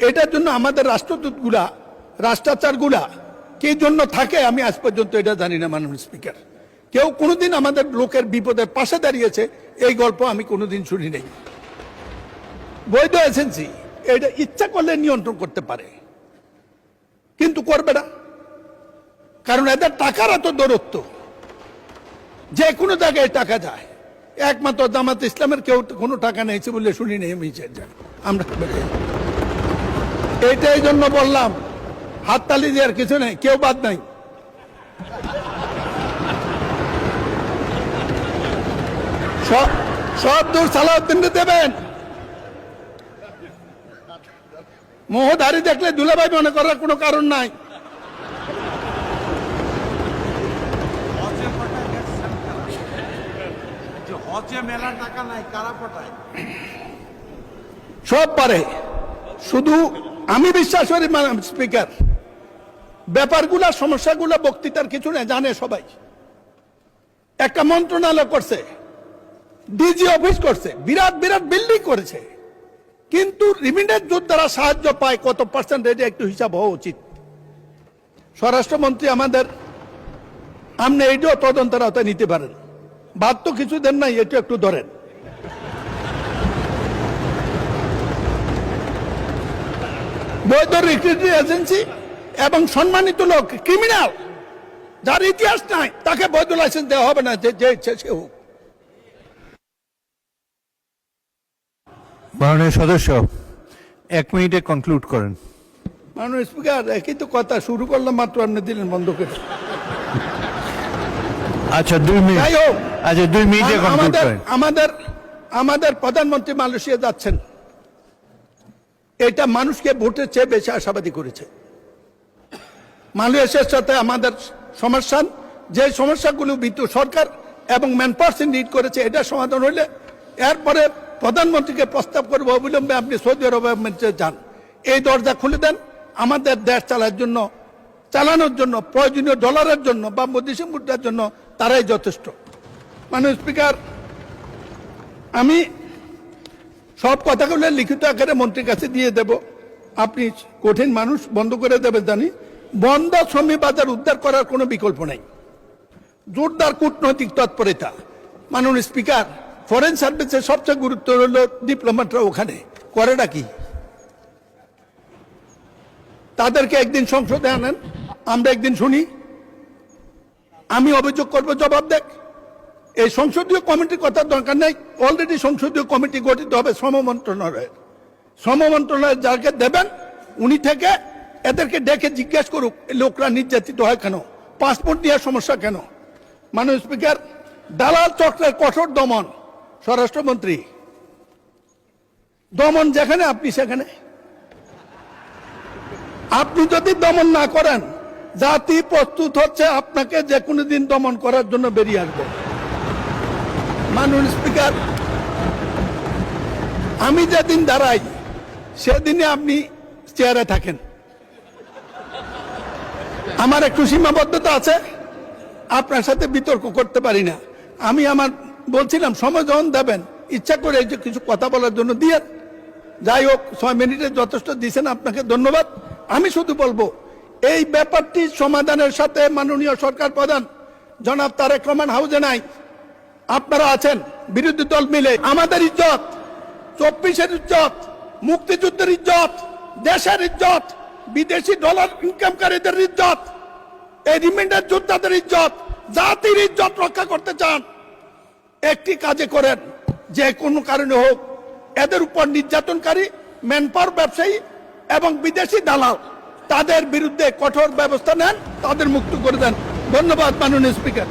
এটার জন্য আমাদের রাষ্ট্রদূতগুলা রাষ্ট্রাচারগুলা কি জন্য থাকে আমি আজ পর্যন্ত এটা জানি না। মাননীয় স্পিকার, কেউ কোনোদিন আমাদের লোকের বিপদের পাশে দাঁড়িয়েছে এই গল্প আমি কোনোদিন শুনি নাই। বৈধ এজেন্সি এটা ইচ্ছা করলে নিয়ন্ত্রণ করতে পারে, কিন্তু করবে না, কারণ এদের টাকার এত দৌরত্ব, যে কোনো জায়গায় টাকা যায়। একমাত্র জামাত ইসলামের কেউ কোনো টাকা নেইছে বলে শুনি নেই আমি। আমরা এইটাই জন্য বললাম হাততালি দেওয়ার কিছু নেই, কেউ বাদ নাই। সব দূর সালাউদ্দিনকে দেবেন। মোহধারী দেখলে দুলাভাই মনে করার কোনো কারণ নাই। সব পারে, শুধু আমি বিশ্বাস করি স্পিকার ব্যাপারগুলা সমস্যাগুলা বক্তৃতার কিছু নেই, জানে সবাই। একটা মন্ত্রণালয় করছে, ডিজি অফিস করছে, বিরাট বিরাট বিল্ডিং করেছে, কিন্তু রিমিটেন্স যোদ্ধারা সাহায্য পায় কত পার্সেন্ট, এটা একটু হিসাব হওয়া উচিত। স্বরাষ্ট্রমন্ত্রী আমাদের, আপনি এইটাও তদন্তের আওতায় নিতে পারেন। বাদ তো কিছু দেন নাই, এটা একটু ধরেন। বৈধ রিক্রুটিং এজেন্সি এবং সম্মানিত লোক ক্রিমিনাল যার ইতিহাস নাই তাকে বৈধ লাইসেন্স দেওয়া হবে না, যে ইচ্ছে সে হোক। মাননীয় সদস্য 1 মিনিটে কনক্লুড করেন। মাননীয় স্পিকার, একই তো কথা শুরু করলাম মাত্র, আপনি দিলেন বন্ধ করে। আচ্ছা 2 মিনিট, যাই হোক, আচ্ছা 2 মিনিটে কনক্লুড করেন। আমাদের প্রধানমন্ত্রী মালয়েশিয়া যাচ্ছেন, এটা মানুষকে ভোটের চেয়ে বেশি আশাবাদী করেছে। মালয়েশিয়ার সাথে আমাদের সমস্যা, যে সমস্যাগুলো বিদ্যুৎ সরকার এবং ম্যানপাওয়ার নিড করেছে, এটা সমাধান হইলে এরপরে প্রধানমন্ত্রীকে প্রস্তাব করবো অবিলম্বে আপনি সৌদি আরবে যান, এই দরজা খুলে দেন। আমাদের দেশ চালানোর জন্য প্রয়োজনীয় ডলারের জন্য বা বৈদেশিক মুদ্রার জন্য তারাই যথেষ্ট। মাননীয় স্পিকার, আমি সব কথাগুলো লিখিত আকারে মন্ত্রীর কাছে দিয়ে দেব। আপনি কঠিন মানুষ, বন্ধ করে দেবেন জানি। বন্ধ শ্রমিক বাজার উদ্ধার করার কোনো বিকল্প নেই, জোরদার কূটনৈতিক তৎপরতা। মাননীয় স্পিকার, ফরেন সার্ভিসের সবচেয়ে গুরুত্ব হলো ডিপ্লোম্যাটরা ওখানে করেটা কি, তাদেরকে একদিন সংসদে আনেন, আমরা একদিন শুনি, আমি অভিযোগ করব, জবাব দেখ। এই সংসদীয় কমিটির কথা দরকার নেই, অলরেডি সংসদীয় কমিটি গঠিত হবে শ্রম মন্ত্রণালয়ের যাকে দেবেন উনি থেকে এদেরকে ডেকে জিজ্ঞেস করুক লোকরা নির্যাতিত হয় কেন, পাসপোর্ট নেওয়ার সমস্যা কেন। মাননীয় স্পিকার, দালাল চক্রের কঠোর দমন, স্বরাষ্ট্রমন্ত্রী দমন যেখানে আপনি সেখানে। আপনি যদি দমন না করেন, জাতি প্রস্তুত হচ্ছে আপনাকে যে কোনো দিন দমন করার জন্য বেরিয়ে আসবে। মাননীয় স্পিকার, আমি যেদিন দাঁড়াই সেদিনে আপনি চেয়ারে থাকেন। আমার একটু সীমাবদ্ধতা আছে, আপনার সাথে বিতর্ক করতে পারি না। আমি বলছিলাম সময় যখন দেবেন, ইচ্ছা করে এই যে কিছু কথা বলার জন্য দিয়ে, যাই হোক 6 মিনিটে যথেষ্ট দিয়েছেন, আপনাকে ধন্যবাদ। আমি শুধু বলবো এই ব্যাপারটি সমাধানের সাথে মাননীয় সরকার প্রধান জনাব তারেক রহমান হাউজে নাই, আপনারা আছেন, বিরোধী দল মিলে আমাদের ইজ্জত, 24-এর ইজ্জত, মুক্তিযুদ্ধের ইজ্জত, দেশের ইজ্জত, বিদেশি ডলার ইনকামকারীদের ইজ্জত, এই রিমিটেন্স যোদ্ধাদের ইজ্জত, জাতির ইজ্জত রক্ষা করতে চান, একটি কাজে করেন, যে কোনো কারণে হোক এদের উপর নির্যাতনকারী ম্যানপাওয়ার ব্যবসায়ী এবং বিদেশি দালাল তাদের বিরুদ্ধে কঠোর ব্যবস্থা নেন, তাদের মুক্ত করে দেন। ধন্যবাদ মাননীয় স্পিকার।